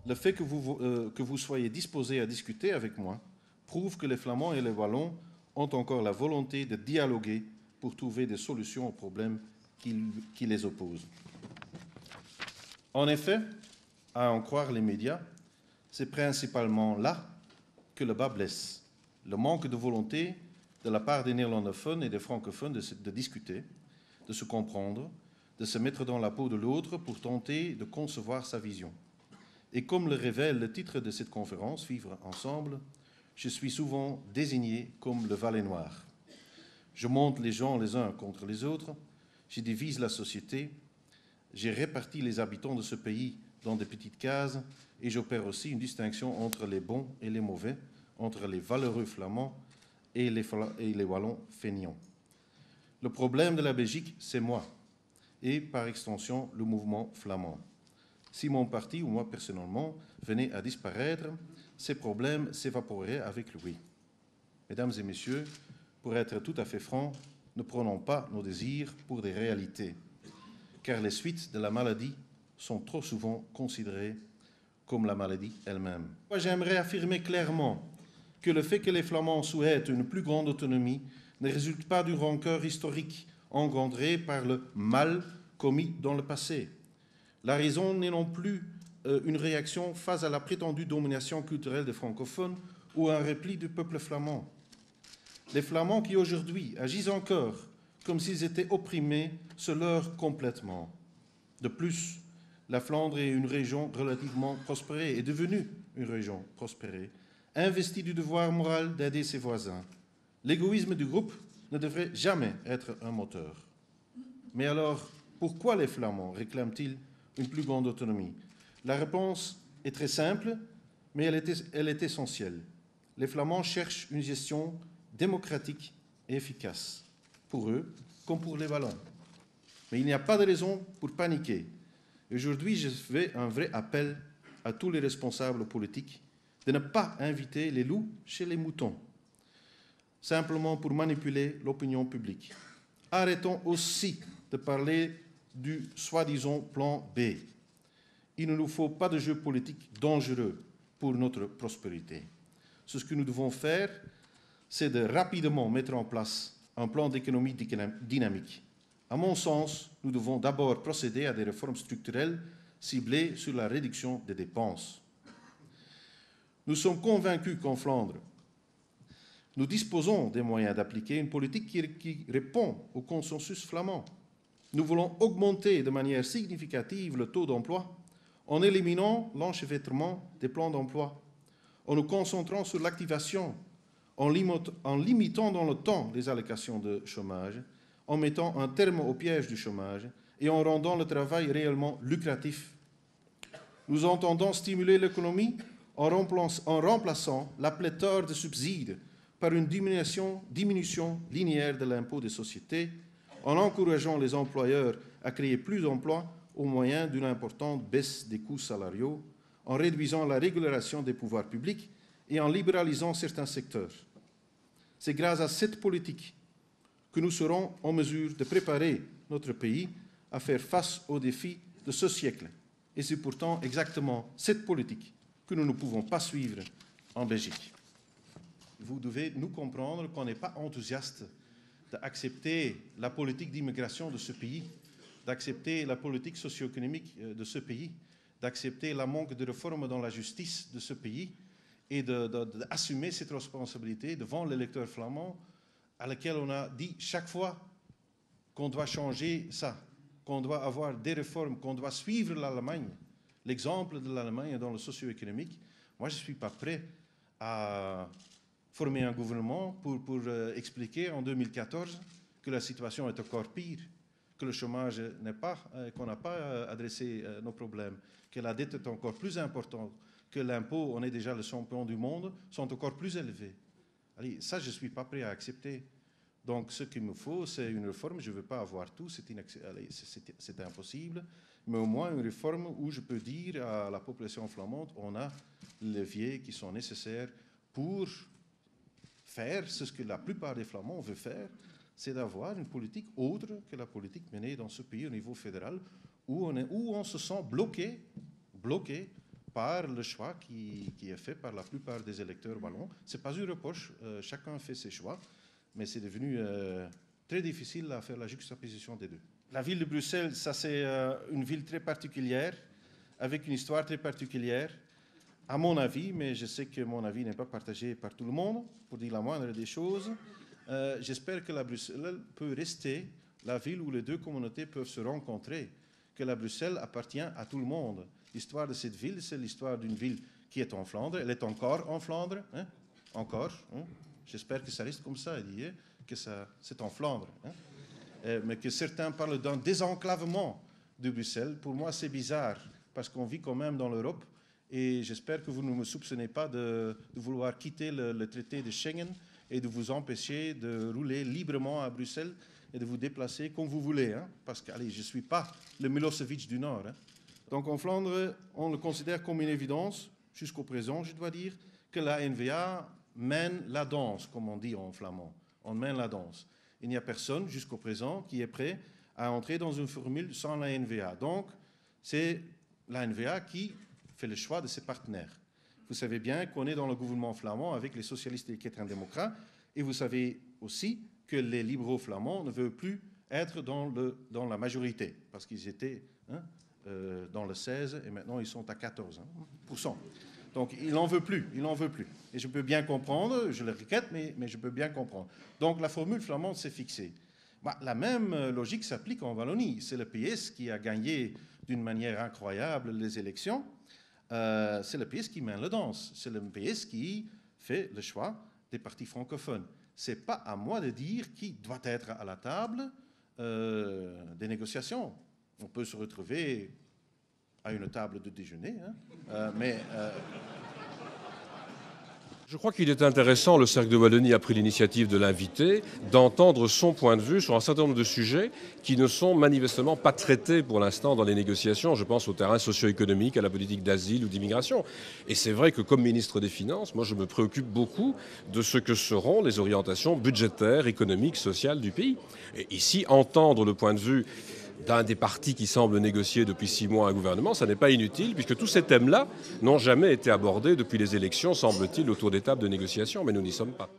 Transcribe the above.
le fait que vous soyez disposés à discuter avec moi prouve que les Flamands et les Wallons ont encore la volonté de dialoguer pour trouver des solutions aux problèmes qui les opposent. En effet, à en croire les médias, c'est principalement là que le bas blesse. Le manque de volonté de la part des néerlandophones et des francophones de discuter, de se comprendre, de se mettre dans la peau de l'autre pour tenter de concevoir sa vision. Et comme le révèle le titre de cette conférence, Vivre ensemble, je suis souvent désigné comme le valet noir. Je monte les gens les uns contre les autres, je divise la société, j'ai réparti les habitants de ce pays dans des petites cases et j'opère aussi une distinction entre les bons et les mauvais, entre les valeureux flamands et les wallons feignants. Le problème de la Belgique, c'est moi et par extension le mouvement flamand. Si mon parti ou moi personnellement venait à disparaître, ces problèmes s'évaporeraient avec lui. Mesdames et messieurs, pour être tout à fait franc, ne prenons pas nos désirs pour des réalités, car les suites de la maladie sont trop souvent considérées comme la maladie elle-même. Moi, j'aimerais affirmer clairement que le fait que les Flamands souhaitent une plus grande autonomie ne résulte pas d'une rancœur historique engendrée par le mal commis dans le passé. La raison n'est non plus une réaction face à la prétendue domination culturelle des francophones ou un repli du peuple flamand. Les Flamands qui aujourd'hui agissent encore comme s'ils étaient opprimés se leurrent complètement. De plus, la Flandre est une région relativement prospérée, est devenue une région prospérée, investie du devoir moral d'aider ses voisins. L'égoïsme du groupe ne devrait jamais être un moteur. Mais alors, pourquoi les Flamands réclament-ils une plus grande autonomie? La réponse est très simple, mais elle est essentielle. Les Flamands cherchent une gestion démocratique et efficace, pour eux comme pour les Wallons. Mais il n'y a pas de raison pour paniquer. Aujourd'hui, je fais un vrai appel à tous les responsables politiques de ne pas inviter les loups chez les moutons, simplement pour manipuler l'opinion publique. Arrêtons aussi de parler du soi-disant plan B. Il ne nous faut pas de jeu politique dangereux pour notre prospérité. Ce que nous devons faire, c'est de rapidement mettre en place un plan d'économie dynamique. À mon sens, nous devons d'abord procéder à des réformes structurelles ciblées sur la réduction des dépenses. Nous sommes convaincus qu'en Flandre, nous disposons des moyens d'appliquer une politique qui répond au consensus flamand. Nous voulons augmenter de manière significative le taux d'emploi en éliminant l'enchevêtrement des plans d'emploi, en nous concentrant sur l'activation, en limitant dans le temps les allocations de chômage, en mettant un terme au piège du chômage et en rendant le travail réellement lucratif. Nous entendons stimuler l'économie en remplaçant la pléthore de subsides par une diminution linéaire de l'impôt des sociétés, en encourageant les employeurs à créer plus d'emplois au moyen d'une importante baisse des coûts salariaux, en réduisant la régulation des pouvoirs publics et en libéralisant certains secteurs. C'est grâce à cette politique que nous serons en mesure de préparer notre pays à faire face aux défis de ce siècle. Et c'est pourtant exactement cette politique que nous ne pouvons pas suivre en Belgique. Vous devez nous comprendre qu'on n'est pas enthousiaste d'accepter la politique d'immigration de ce pays, d'accepter la politique socio-économique de ce pays, d'accepter le manque de réformes dans la justice de ce pays et d'assumer cette responsabilité devant l'électeur flamand à laquelle on a dit chaque fois qu'on doit changer ça, qu'on doit avoir des réformes, qu'on doit suivre l'Allemagne, l'exemple de l'Allemagne dans le socio-économique. Moi, je ne suis pas prêt à former un gouvernement pour expliquer en 2014 que la situation est encore pire, que le chômage n'est pas, qu'on n'a pas adressé nos problèmes, que la dette est encore plus importante, que l'impôt, on est déjà le champion du monde, sont encore plus élevés. Allez, ça, je ne suis pas prêt à accepter. Donc, ce qu'il me faut, c'est une réforme. Je ne veux pas avoir tout, c'est impossible. Mais au moins une réforme où je peux dire à la population flamande, on a les leviers qui sont nécessaires pour faire ce que la plupart des Flamands veulent faire, c'est d'avoir une politique autre que la politique menée dans ce pays au niveau fédéral, où on se sent bloqué par le choix qui est fait par la plupart des électeurs wallons. Ce n'est pas une reproche, chacun fait ses choix, mais c'est devenu très difficile à faire la juxtaposition des deux. La ville de Bruxelles, ça c'est une ville très particulière, avec une histoire très particulière, à mon avis, mais je sais que mon avis n'est pas partagé par tout le monde, pour dire la moindre des choses. J'espère que la Bruxelles peut rester la ville où les deux communautés peuvent se rencontrer, que la Bruxelles appartient à tout le monde. L'histoire de cette ville, c'est l'histoire d'une ville qui est en Flandre. Elle est encore en Flandre, hein? Encore. Hein? J'espère que ça reste comme ça, que c'est en Flandre. Hein? Mais que certains parlent d'un désenclavement de Bruxelles. Pour moi, c'est bizarre, parce qu'on vit quand même dans l'Europe. Et j'espère que vous ne me soupçonnez pas de vouloir quitter le traité de Schengen et de vous empêcher de rouler librement à Bruxelles et de vous déplacer comme vous voulez. Hein? Parce que, allez, je ne suis pas le Milosevic du Nord. Hein? Donc en Flandre, on le considère comme une évidence, jusqu'au présent, je dois dire, que la NVA mène la danse, comme on dit en flamand. On mène la danse. Il n'y a personne, jusqu'au présent, qui est prêt à entrer dans une formule sans la NVA. Donc, c'est la NVA qui fait le choix de ses partenaires. Vous savez bien qu'on est dans le gouvernement flamand avec les socialistes et les chrétiens-démocrates, et vous savez aussi que les libéraux flamands ne veulent plus être dans la majorité, parce qu'ils étaient dans le 16 et maintenant ils sont à 14%. Donc il n'en veut plus, il n'en veut plus. Et je peux bien comprendre, je le regrette, mais je peux bien comprendre. Donc la formule flamande s'est fixée. La même logique s'applique en Wallonie. C'est le PS qui a gagné d'une manière incroyable les élections. C'est le PS qui mène la danse. C'est le PS qui fait le choix des partis francophones. Ce n'est pas à moi de dire qui doit être à la table des négociations. On peut se retrouver à une table de déjeuner, hein, Je crois qu'il est intéressant, le Cercle de Wallonie a pris l'initiative de l'inviter, d'entendre son point de vue sur un certain nombre de sujets qui ne sont manifestement pas traités pour l'instant dans les négociations. Je pense au terrain socio-économique, à la politique d'asile ou d'immigration. Et c'est vrai que comme ministre des Finances, moi je me préoccupe beaucoup de ce que seront les orientations budgétaires, économiques, sociales du pays. Et ici, entendre le point de vue d'un des partis qui semble négocier depuis 6 mois un gouvernement, ça n'est pas inutile, puisque tous ces thèmes-là n'ont jamais été abordés depuis les élections, semble-t-il, autour des tables de négociation, mais nous n'y sommes pas.